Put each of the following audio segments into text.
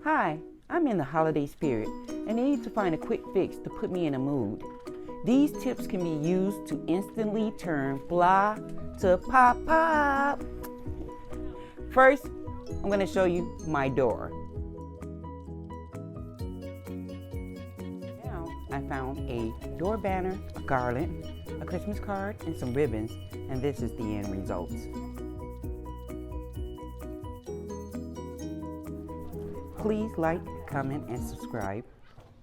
Hi, I'm in the holiday spirit and need to find a quick fix to put me in a mood. These tips can be used to instantly turn blah to pop pop. First, I'm going to show you my door. Now I found a door banner, a garland, a Christmas card, and some ribbons, and this is the end result. Please like, comment, and subscribe.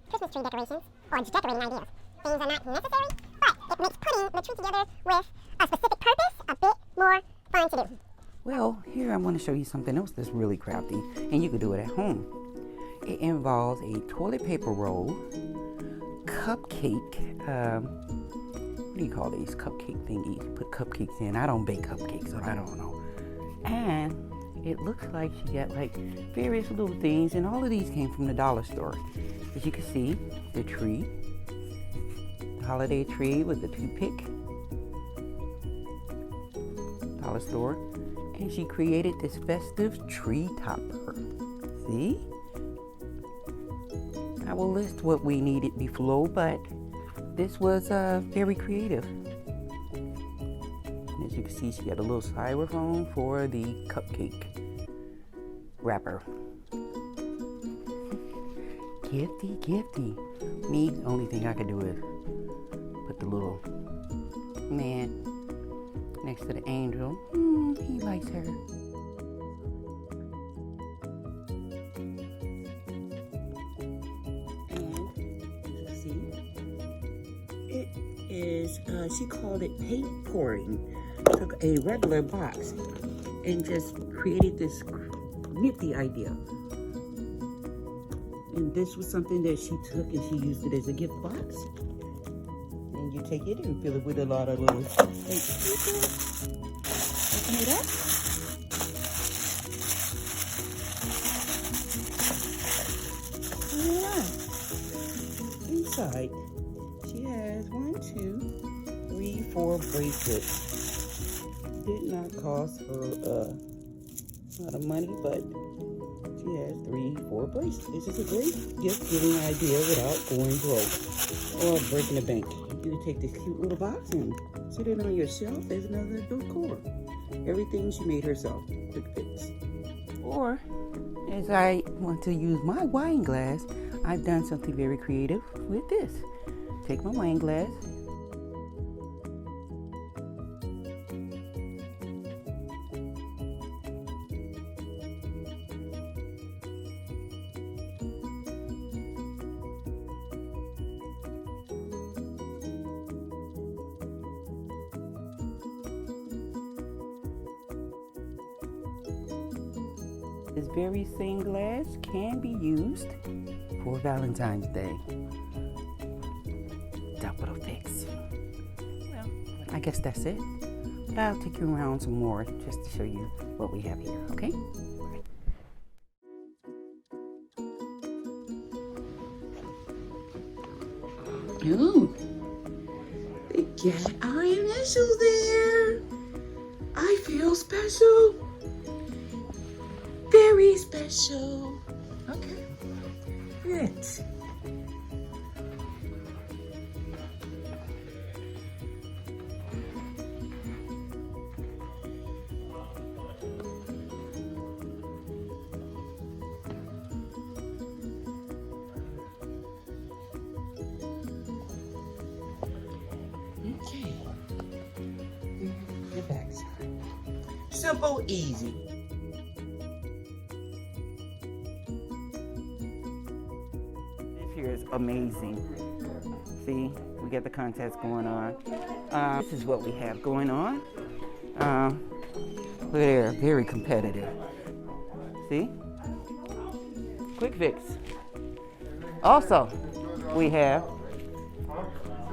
Christmas tree decorations or just decorating ideas. Things are not necessary, but it makes putting the tree together with a specific purpose a bit more fun to do. Well, here I'm going to show you something else that's really crafty, and you can do it at home. It involves a toilet paper roll, cupcake, what do you call these cupcake thingies? You put cupcakes in. I don't bake cupcakes, so I don't know. And it looks like she got like various little things, and all of these came from the dollar store. As you can see, the tree, the holiday tree with the toothpick, dollar store, and she created this festive tree topper. See? I will list what we needed below, but this was very creative. And as you can see, she got a little styrofoam for the cupcake wrapper. Gifty, gifty. Me, the only thing I could do is put the little man next to the angel. He likes her. She called it paint pouring. Took a regular box and just created this nifty idea. And this was something that she took and she used it as a gift box. And you take it and fill it with a lot of little fake stickers. Open it up. Alright. Inside, she has 1, 2, 3, 4 bracelets. Did not cost her a lot of money, but she has 3, 4 bracelets. This is a great gift-giving idea without going broke or breaking the bank. You can take this cute little box and sit it on your shelf as another decor. Everything she made herself. Quick fix. Or, as I want to use my wine glass, I've done something very creative with this. Take my wine glass. This very same glass can be used for Valentine's Day. Double fix. Well, I guess that's it. But I'll take you around some more just to show you what we have here, okay? Ooh, they got our initials there. I feel special. Very special. Okay. Good. Okay. The back side. Simple, easy. Here is amazing. See, we got the contest going on. This is what we have going on. Look there, very competitive. See? Quick fix. Also, we have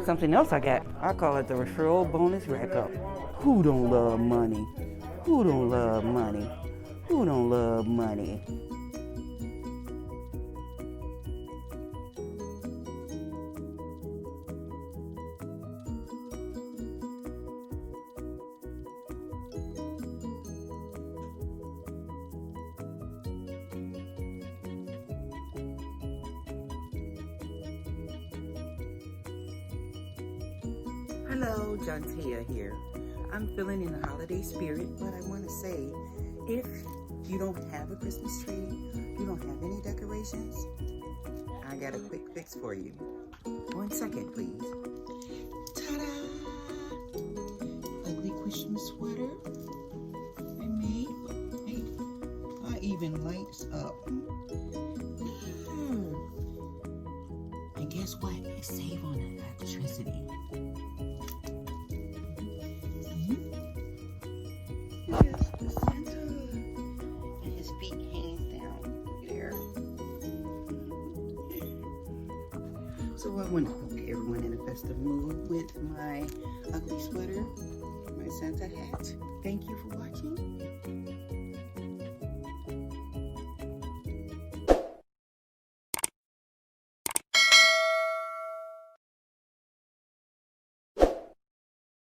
something else I got. I call it the referral bonus rack up. Who don't love money? Who don't love money? Who don't love money? Hello, Jontia here. I'm feeling in the holiday spirit, but I want to say, if you don't have a Christmas tree, you don't have any decorations, I got a quick fix for you. 1 second, please. Ta-da! Ugly Christmas sweater I made. Hey, I even lights up. And guess what? It saves on electricity. Here's the Santa. And his feet hangs down there. So I want to hook everyone in a festive mood with my ugly sweater, my Santa hat. Thank you for watching.